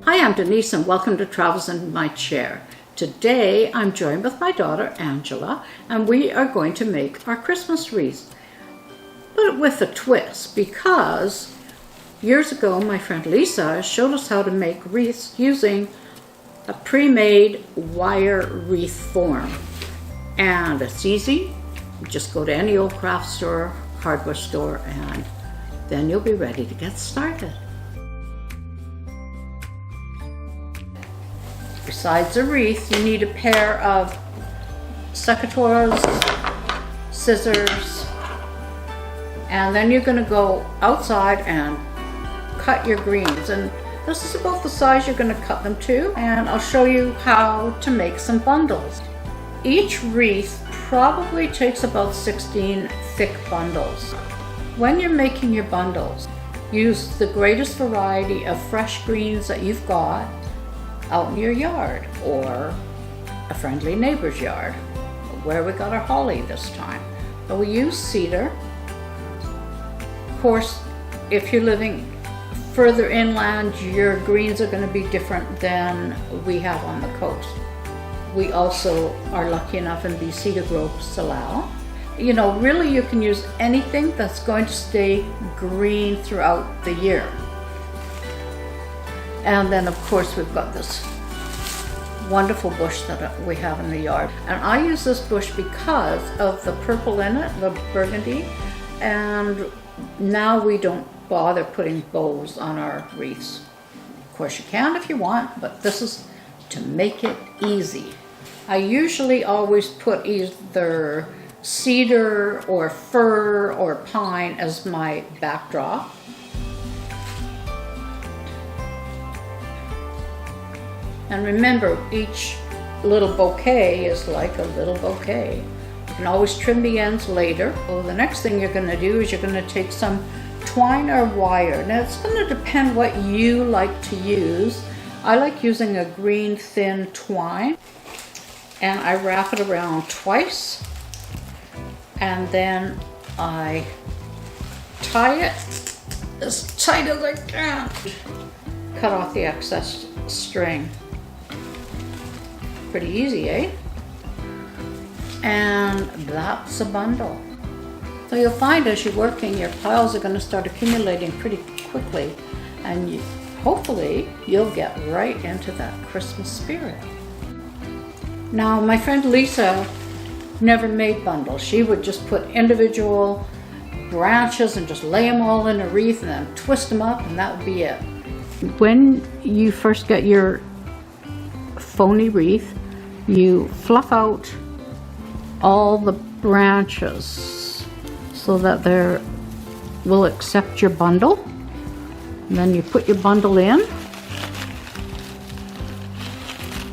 Hi, I'm Denise and welcome to Travels in My Chair. Today I'm joined with my daughter Angela and we are going to make our Christmas wreath, but with a twist, because years ago my friend Lisa showed us how to make wreaths using a pre-made wire wreath form. And it's easy. You just go to any old craft store, hardware store, and then you'll be ready to get started. Besides a wreath, you need a pair of secateurs, scissors, and then you're going to go outside and cut your greens. And this is about the size you're going to cut them to, and I'll show you how to make some bundles. Each wreath probably takes about 16 thick bundles. When you're making your bundles, use the greatest variety of fresh greens that you've got out in your yard or a friendly neighbor's yard, where we got our holly this time. But we use cedar. Of course, if you're living further inland, your greens are going to be different than we have on the coast. We also are lucky enough in BC to grow salal. You know, really you can use anything that's going to stay green throughout the year. And then of course we've got this wonderful bush that we have in the yard. And I use this bush because of the purple in it, the burgundy. And now we don't bother putting bows on our wreaths. Of course you can if you want, but this is to make it easy. I usually always put either cedar or fir or pine as my backdrop. And remember, each little bouquet is like a little bouquet. You can always trim the ends later. Well, the next thing you're going to do is you're going to take some twine or wire. Now it's going to depend what you like to use. I like using a green thin twine, and I wrap it around twice, and then I tie it as tight as I can. Cut off the excess string. Pretty easy, eh? And that's a bundle. So you'll find as you're working, your piles are going to start accumulating pretty quickly, and hopefully you'll get right into that Christmas spirit. Now, my friend Lisa never made bundles. She would just put individual branches and just lay them all in a wreath and then twist them up, and that would be it. When you first get your phony wreath, you fluff out all the branches so that they will accept your bundle. And then you put your bundle in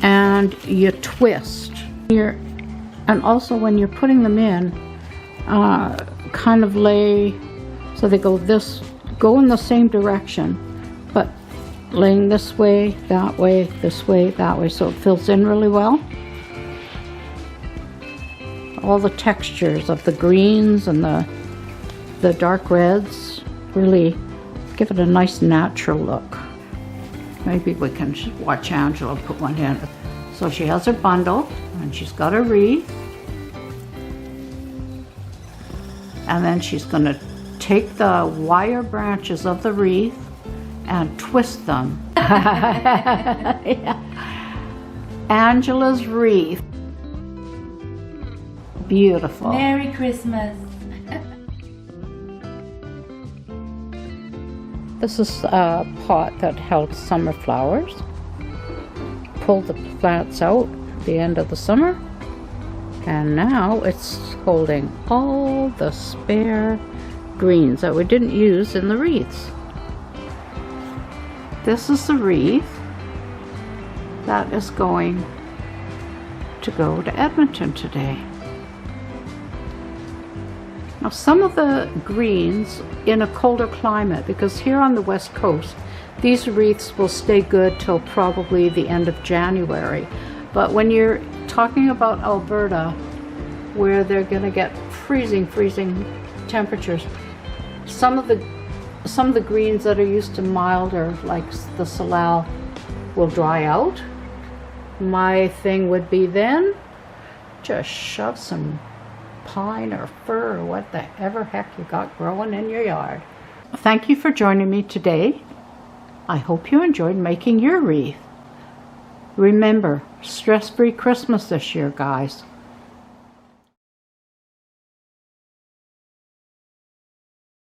and you twist. And also when you're putting them in, kind of lay so they go in the same direction, but laying this way, that way, this way, that way, so it fills in really well. All the textures of the greens and the dark reds really give it a nice natural look. Maybe we can watch Angela put one in. So she has her bundle and she's got her wreath. And then she's going to take the wire branches of the wreath and twist them. Yeah. Angela's wreath. Beautiful. Merry Christmas. This is a pot that held summer flowers. Pulled the plants out at the end of the summer, and now it's holding all the spare greens that we didn't use in the wreaths. This is the wreath that is going to go to Edmonton today. Now, some of the greens in a colder climate, because here on the west coast these wreaths will stay good till probably the end of January, but when you're talking about Alberta, where they're going to get freezing temperatures, some of the greens that are used to milder, like the salal, will dry out, my thing would be then just shove some pine or fir or whatever heck you got growing in your yard. Thank you for joining me today. I hope you enjoyed making your wreath. Remember, stress-free Christmas this year, guys.